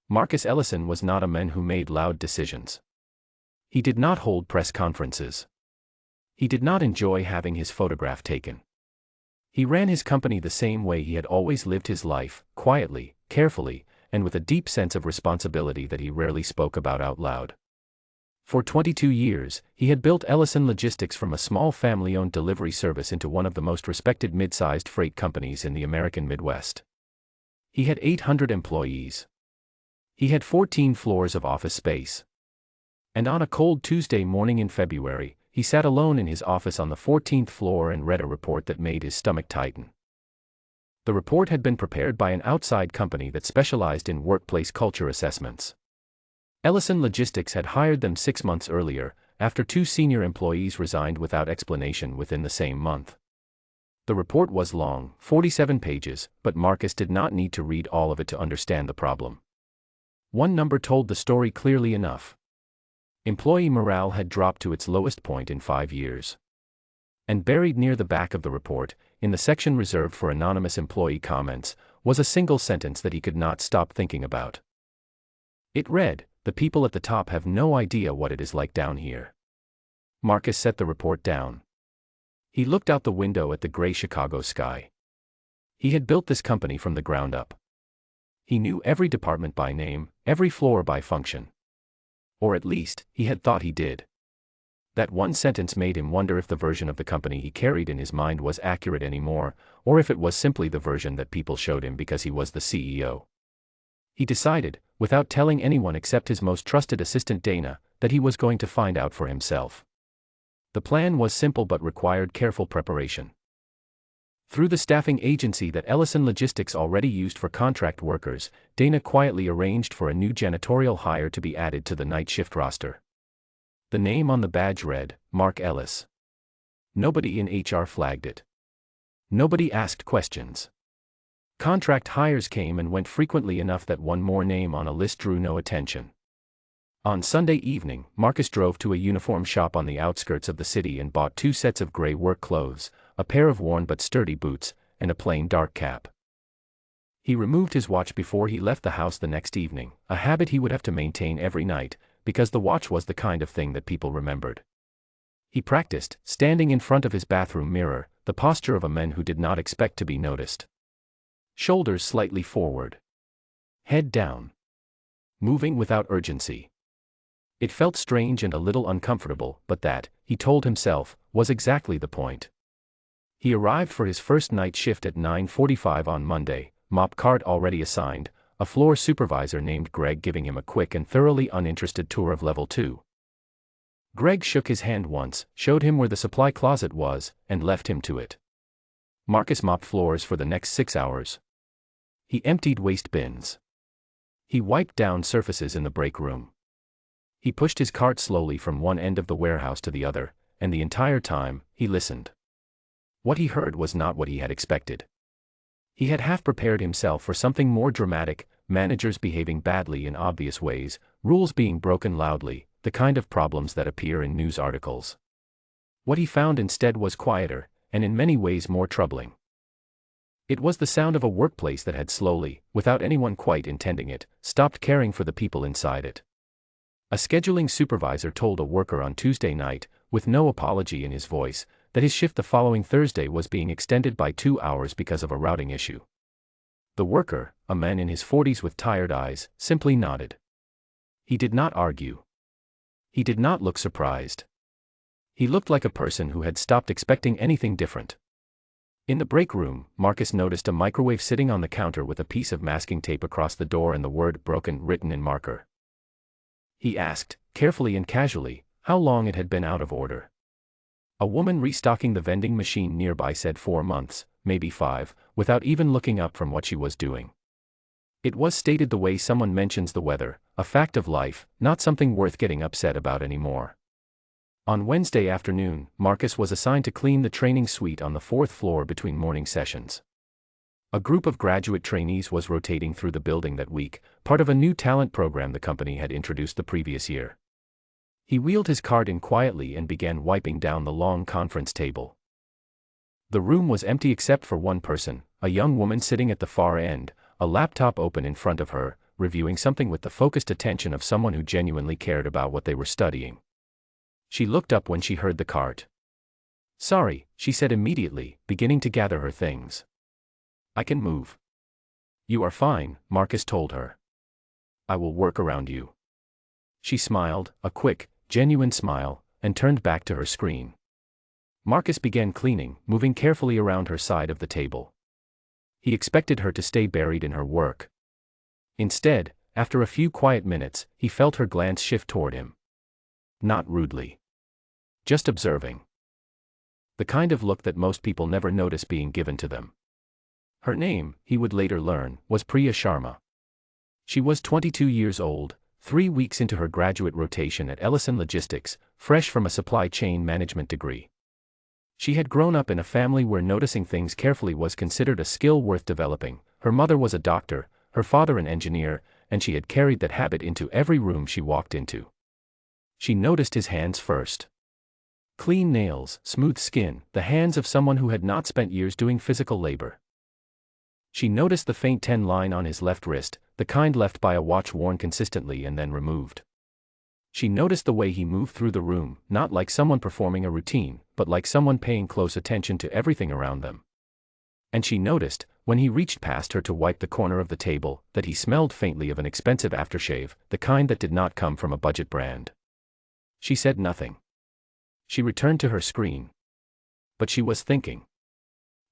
Marcus Ellison was not a man who made loud decisions. He did not hold press conferences. He did not enjoy having his photograph taken. He ran his company the same way he had always lived his life, quietly, carefully, and with a deep sense of responsibility that he rarely spoke about out loud. For 22 years, he had built Ellison Logistics from a small family-owned delivery service into one of the most respected mid-sized freight companies in the American Midwest. He had 800 employees. He had 14 floors of office space. And on a cold Tuesday morning in February, he sat alone in his office on the 14th floor and read a report that made his stomach tighten. The report had been prepared by an outside company that specialized in workplace culture assessments. Ellison Logistics had hired them 6 months earlier, after 2 senior employees resigned without explanation within the same month. The report was long, 47 pages, but Marcus did not need to read all of it to understand the problem. One number told the story clearly enough. Employee morale had dropped to its lowest point in 5 years. And buried near the back of the report, in the section reserved for anonymous employee comments, was a single sentence that he could not stop thinking about. It read, "The people at the top have no idea what it is like down here." Marcus set the report down. He looked out the window at the gray Chicago sky. He had built this company from the ground up. He knew every department by name, every floor by function. Or at least, he had thought he did. That one sentence made him wonder if the version of the company he carried in his mind was accurate anymore, or if it was simply the version that people showed him because he was the CEO. He decided, without telling anyone except his most trusted assistant Dana, that he was going to find out for himself. The plan was simple but required careful preparation. Through the staffing agency that Ellison Logistics already used for contract workers, Dana quietly arranged for a new janitorial hire to be added to the night shift roster. The name on the badge read, Mark Ellis. Nobody in HR flagged it. Nobody asked questions. Contract hires came and went frequently enough that one more name on a list drew no attention. On Sunday evening, Marcus drove to a uniform shop on the outskirts of the city and bought 2 sets of gray work clothes, a pair of worn but sturdy boots, and a plain dark cap. He removed his watch before he left the house the next evening, a habit he would have to maintain every night, because the watch was the kind of thing that people remembered. He practiced, standing in front of his bathroom mirror, the posture of a man who did not expect to be noticed. Shoulders slightly forward. Head down. Moving without urgency. It felt strange and a little uncomfortable, but that, he told himself, was exactly the point. He arrived for his first night shift at 9:45 on Monday, mop cart already assigned, a floor supervisor named Greg giving him a quick and thoroughly uninterested tour of level 2. Greg shook his hand once, showed him where the supply closet was, and left him to it. Marcus mopped floors for the next 6 hours. He emptied waste bins. He wiped down surfaces in the break room. He pushed his cart slowly from one end of the warehouse to the other, and the entire time, he listened. What he heard was not what he had expected. He had half prepared himself for something more dramatic, managers behaving badly in obvious ways, rules being broken loudly, the kind of problems that appear in news articles. What he found instead was quieter, and in many ways more troubling. It was the sound of a workplace that had slowly, without anyone quite intending it, stopped caring for the people inside it. A scheduling supervisor told a worker on Tuesday night, with no apology in his voice, that his shift the following Thursday was being extended by 2 hours because of a routing issue. The worker, a man in his 40s with tired eyes, simply nodded. He did not argue. He did not look surprised. He looked like a person who had stopped expecting anything different. In the break room, Marcus noticed a microwave sitting on the counter with a piece of masking tape across the door and the word "broken" written in marker. He asked, carefully and casually, how long it had been out of order. A woman restocking the vending machine nearby said 4 months, maybe 5, without even looking up from what she was doing. It was stated the way someone mentions the weather, a fact of life, not something worth getting upset about anymore. On Wednesday afternoon, Marcus was assigned to clean the training suite on the 4th floor between morning sessions. A group of graduate trainees was rotating through the building that week, part of a new talent program the company had introduced the previous year. He wheeled his cart in quietly and began wiping down the long conference table. The room was empty except for one person, a young woman sitting at the far end, a laptop open in front of her, reviewing something with the focused attention of someone who genuinely cared about what they were studying. She looked up when she heard the cart. "Sorry," she said immediately, beginning to gather her things. "I can move." "You are fine," Marcus told her. "I will work around you." She smiled, a quick, genuine smile, and turned back to her screen. Marcus began cleaning, moving carefully around her side of the table. He expected her to stay buried in her work. Instead, after a few quiet minutes, he felt her glance shift toward him. Not rudely. Just observing. The kind of look that most people never notice being given to them. Her name, he would later learn, was Priya Sharma. She was 22 years old, 3 weeks into her graduate rotation at Ellison Logistics, fresh from a supply chain management degree. She had grown up in a family where noticing things carefully was considered a skill worth developing. Her mother was a doctor, her father an engineer, and she had carried that habit into every room she walked into. She noticed his hands first. Clean nails, smooth skin, the hands of someone who had not spent years doing physical labor. She noticed the faint 10 line on his left wrist, the kind left by a watch worn consistently and then removed. She noticed the way he moved through the room, not like someone performing a routine, but like someone paying close attention to everything around them. And she noticed, when he reached past her to wipe the corner of the table, that he smelled faintly of an expensive aftershave, the kind that did not come from a budget brand. She said nothing. She returned to her screen. But she was thinking.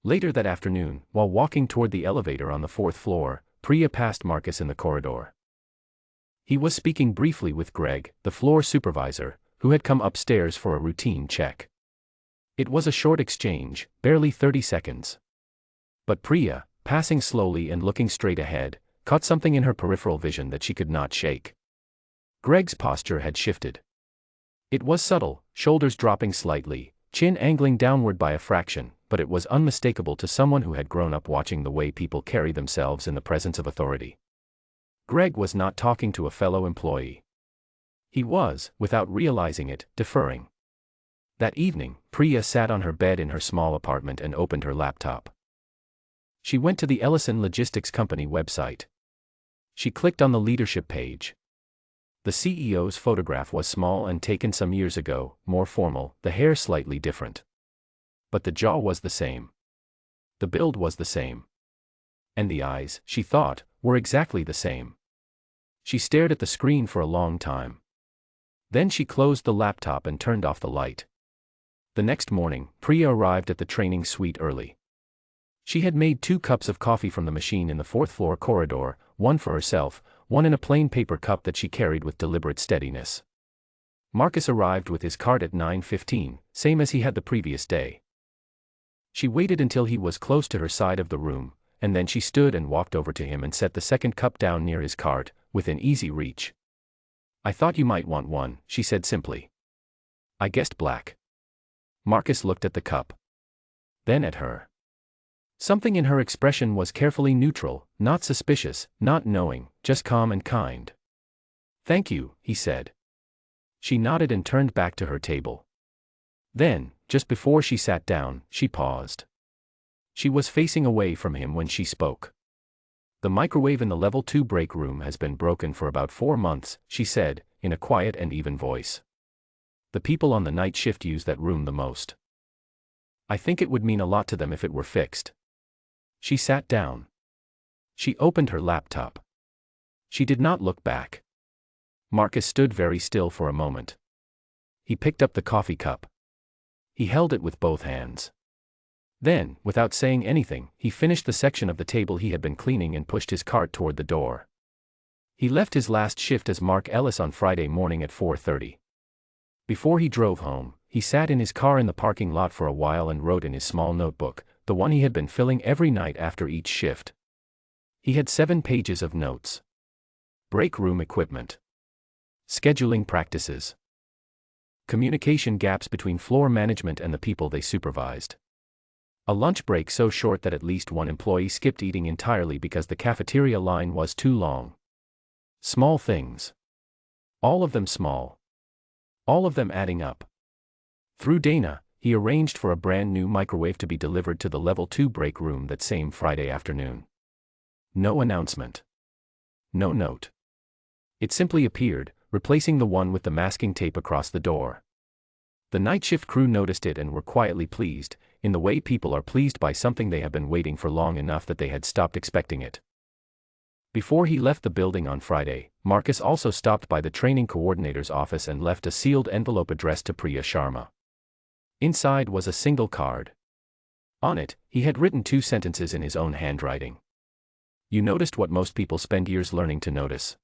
Later that afternoon, while walking toward the elevator on the 4th floor, Priya passed Marcus in the corridor. He was speaking briefly with Greg, the floor supervisor, who had come upstairs for a routine check. It was a short exchange, barely 30 seconds. But Priya, passing slowly and looking straight ahead, caught something in her peripheral vision that she could not shake. Greg's posture had shifted. It was subtle, shoulders dropping slightly, chin angling downward by a fraction, but it was unmistakable to someone who had grown up watching the way people carry themselves in the presence of authority. Greg was not talking to a fellow employee. He was, without realizing it, deferring. That evening, Priya sat on her bed in her small apartment and opened her laptop. She went to the Ellison Logistics Company website. She clicked on the leadership page. The CEO's photograph was small and taken some years ago, more formal, the hair slightly different. But the jaw was the same. The build was the same. And the eyes, she thought, were exactly the same. She stared at the screen for a long time. Then she closed the laptop and turned off the light. The next morning, Priya arrived at the training suite early. She had made 2 cups of coffee from the machine in the 4th floor corridor, one for herself, one in a plain paper cup that she carried with deliberate steadiness. Marcus arrived with his cart at 9:15, same as he had the previous day. She waited until he was close to her side of the room, and then she stood and walked over to him and set the second cup down near his cart, within easy reach. "I thought you might want one," she said simply. "I guessed black." Marcus looked at the cup. Then at her. Something in her expression was carefully neutral, not suspicious, not knowing, just calm and kind. "Thank you," he said. She nodded and turned back to her table. Then, just before she sat down, she paused. She was facing away from him when she spoke. "The microwave in the level 2 break room has been broken for about 4 months, she said, in a quiet and even voice. "The people on the night shift use that room the most. I think it would mean a lot to them if it were fixed." She sat down. She opened her laptop. She did not look back. Marcus stood very still for a moment. He picked up the coffee cup. He held it with both hands. Then, without saying anything, he finished the section of the table he had been cleaning and pushed his cart toward the door. He left his last shift as Mark Ellis on Friday morning at 4:30. Before he drove home, he sat in his car in the parking lot for a while and wrote in his small notebook, the one he had been filling every night after each shift. He had 7 pages of notes. Break room equipment. Scheduling practices. Communication gaps between floor management and the people they supervised. A lunch break so short that at least one employee skipped eating entirely because the cafeteria line was too long. Small things. All of them small. All of them adding up. Through Dana, he arranged for a brand new microwave to be delivered to the level 2 break room that same Friday afternoon. No announcement. no note. It simply appeared, replacing the one with the masking tape across the door. The night shift crew noticed it and were quietly pleased, in the way people are pleased by something they have been waiting for long enough that they had stopped expecting it. Before he left the building on Friday, Marcus also stopped by the training coordinator's office and left a sealed envelope addressed to Priya Sharma. Inside was a single card. On it, he had written 2 sentences in his own handwriting. You noticed what most people spend years learning to notice.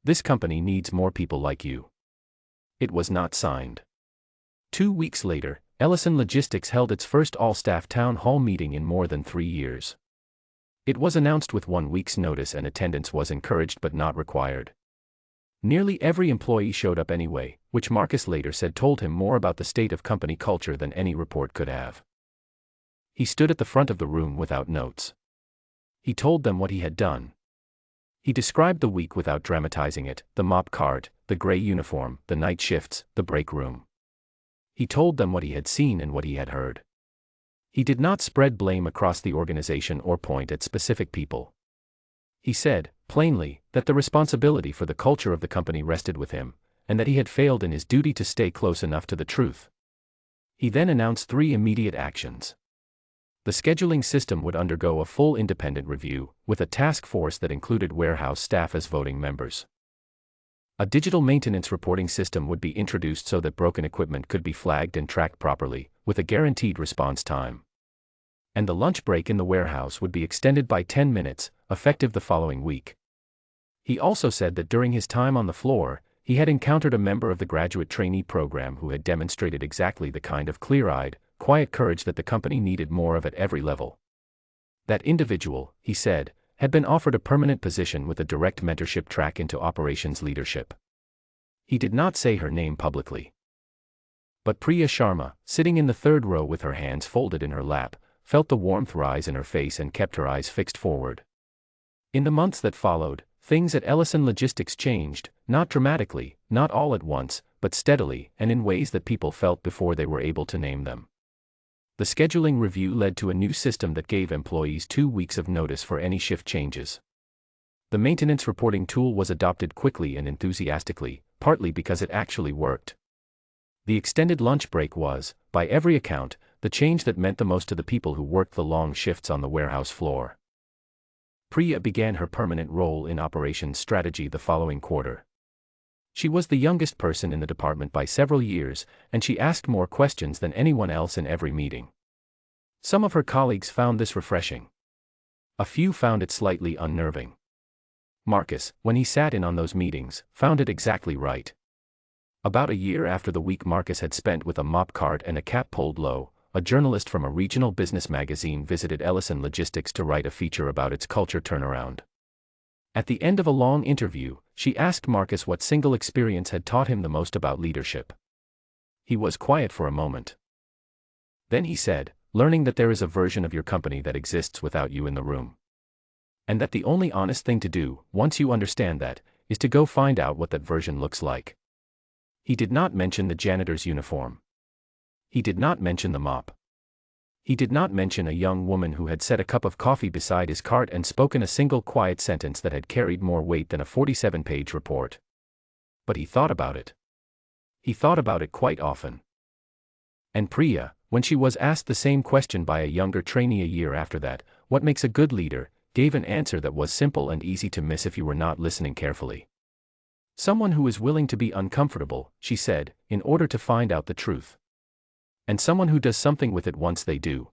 This company needs more people like you. It was not signed. 2 weeks later, Ellison Logistics held its first all-staff town hall meeting in more than 3 years. It was announced with 1 week's notice and attendance was encouraged but not required. Nearly every employee showed up anyway, which Marcus later said told him more about the state of company culture than any report could have. He stood at the front of the room without notes. He told them what he had done. He described the week without dramatizing it, the mop cart, the gray uniform, the night shifts, the break room. He told them what he had seen and what he had heard. He did not spread blame across the organization or point at specific people. He said, plainly, that the responsibility for the culture of the company rested with him, and that he had failed in his duty to stay close enough to the truth. He then announced 3 immediate actions. The scheduling system would undergo a full independent review, with a task force that included warehouse staff as voting members. A digital maintenance reporting system would be introduced so that broken equipment could be flagged and tracked properly, with a guaranteed response time. And the lunch break in the warehouse would be extended by 10 minutes, effective the following week. He also said that during his time on the floor, he had encountered a member of the graduate trainee program who had demonstrated exactly the kind of clear-eyed, quiet courage that the company needed more of at every level. That individual, he said, had been offered a permanent position with a direct mentorship track into operations leadership. He did not say her name publicly. But Priya Sharma, sitting in the 3rd row with her hands folded in her lap, felt the warmth rise in her face and kept her eyes fixed forward. In the months that followed, things at Ellison Logistics changed, not dramatically, not all at once, but steadily and in ways that people felt before they were able to name them. The scheduling review led to a new system that gave employees 2 weeks of notice for any shift changes. The maintenance reporting tool was adopted quickly and enthusiastically, partly because it actually worked. The extended lunch break was, by every account, the change that meant the most to the people who worked the long shifts on the warehouse floor. Priya began her permanent role in operations strategy the following quarter. She was the youngest person in the department by several years, and she asked more questions than anyone else in every meeting. Some of her colleagues found this refreshing. A few found it slightly unnerving. Marcus, when he sat in on those meetings, found it exactly right. About a year after the week Marcus had spent with a mop cart and a cap pulled low, a journalist from a regional business magazine visited Ellison Logistics to write a feature about its culture turnaround. At the end of a long interview, she asked Marcus what single experience had taught him the most about leadership. He was quiet for a moment. Then he said, learning that there is a version of your company that exists without you in the room. And that the only honest thing to do, once you understand that, is to go find out what that version looks like. He did not mention the janitor's uniform. He did not mention the mop. He did not mention a young woman who had set a cup of coffee beside his cart and spoken a single quiet sentence that had carried more weight than a 47-page report. But he thought about it. He thought about it quite often. And Priya, when she was asked the same question by a younger trainee a year after that, what makes a good leader, gave an answer that was simple and easy to miss if you were not listening carefully. Someone who is willing to be uncomfortable, she said, in order to find out the truth. And someone who does something with it once they do,